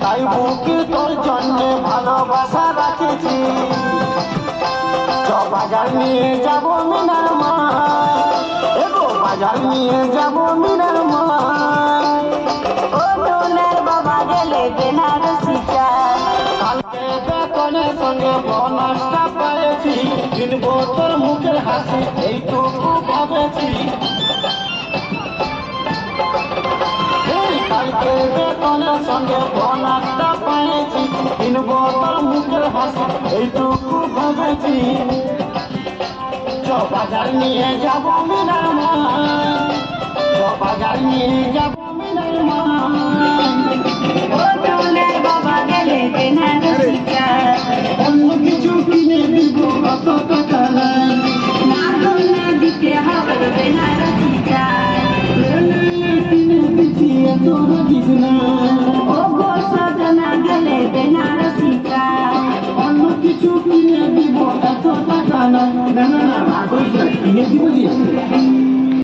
তাই বুকে তোর জন্য ভালোবাসা রাখেছি। বাজার নিয়ে যাবো মিনার মায়, এগো বাজার নিয়ে যাবো মিনার মায়। ও টোনের বাবা গেলে বেনারসি চায়, কালকে বেতনের সঙ্গে বোনাসটা পেয়েছি, কিনবো তোর মুখের হাসি এইটুকু ভাবেছি। কালকে বেতনের সঙ্গে বোনাসটা পেয়েছি, কিনবো তোর মুখের হাসি এইটুকু ভাবেছি। বাজার নিয়ে যাবো মিনার মায়, বাজার নিয়ে যাবো মিনার মায়। ও টোনের বাবা গেলে বেনারসি চায়, অন্য কিছু কিনে দিব কত টাকা নাই, না না দিতে হবে বেনারসি চায়। কিনে দিচ্ছি তোর দিস না, ও গো সজনা গেলে বেনারসি চায়, অন্য কিছু কিনে দিব এত টাকা নাই, না না না কিনে দিব।